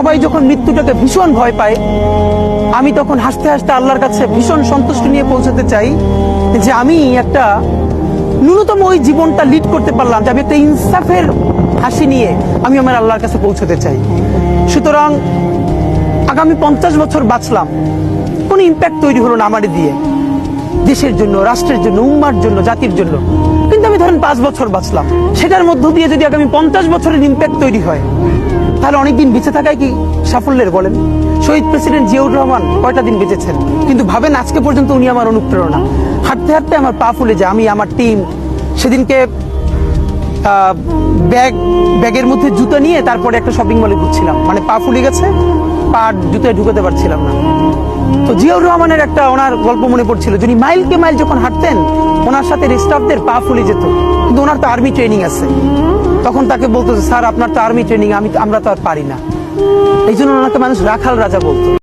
সবাই যখন মৃত্যুটাকে ভীষণ ভয় পায়, আমি তখন হাসতে হাসতে আল্লাহর কাছে ভীষণ সন্তুষ্টি নিয়ে পৌঁছাতে চাই যে আমি একটা ন্যূনতম ওই জীবনটা লিড করতে পারলাম, যে আমি একটা ইনসাফের হাসি নিয়ে আমি আমার আল্লাহর কাছে পৌঁছাতে চাই। সুতরাং আগামী 50 বছর বাঁচলাম, কোনো ইম্প্যাক্ট তৈরি হলো না আমারে দিয়ে, দেশের জন্য, রাষ্ট্রের জন্য, উম্মার জন্য, জাতির জন্য। কিন্তু আমি ধরেন 5 বছর বাঁচলাম, সেটার মধ্য দিয়ে যদি আগামী 50 বছরের ইম্প্যাক্ট তৈরি হয়, তাহলে অনেকদিন বেঁচে থাকায় কি সাফল্যের বলেন? শহীদ প্রেসিডেন্ট জিয়াউর রহমান কয়টা দিন বেঁচেছেন, কিন্তু ভাবেন আজকে পর্যন্ত উনি আমার অনুপ্রেরণা। হাঁটতে হাঁটতে আমার পা ফুলে যায়। আমি, আমার টিম সেদিনকে ব্যাগের মধ্যে জুতো নিয়ে তারপরে একটা শপিং মলে ঘুরছিলাম, মানে পা ফুলে গেছে, পা জুতোয় ঢুকাতে পারছিলাম না। তো জিয়াউর রহমানের একটা ওনার গল্প মনে পড়ছিল, যিনি মাইলকে মাইল যখন হাঁটতেন ওনার সাথে স্টাফদের পা ফুলে যেত, কিন্তু ওনার তো আর্মি ট্রেনিং আছে। তখন তাকে বলতো, স্যার আপনার তো আর্মি ট্রেনিং, আমরা তো আর পারি না। এই জন্য ওনাকে মানুষ রাখাল রাজা বলতো।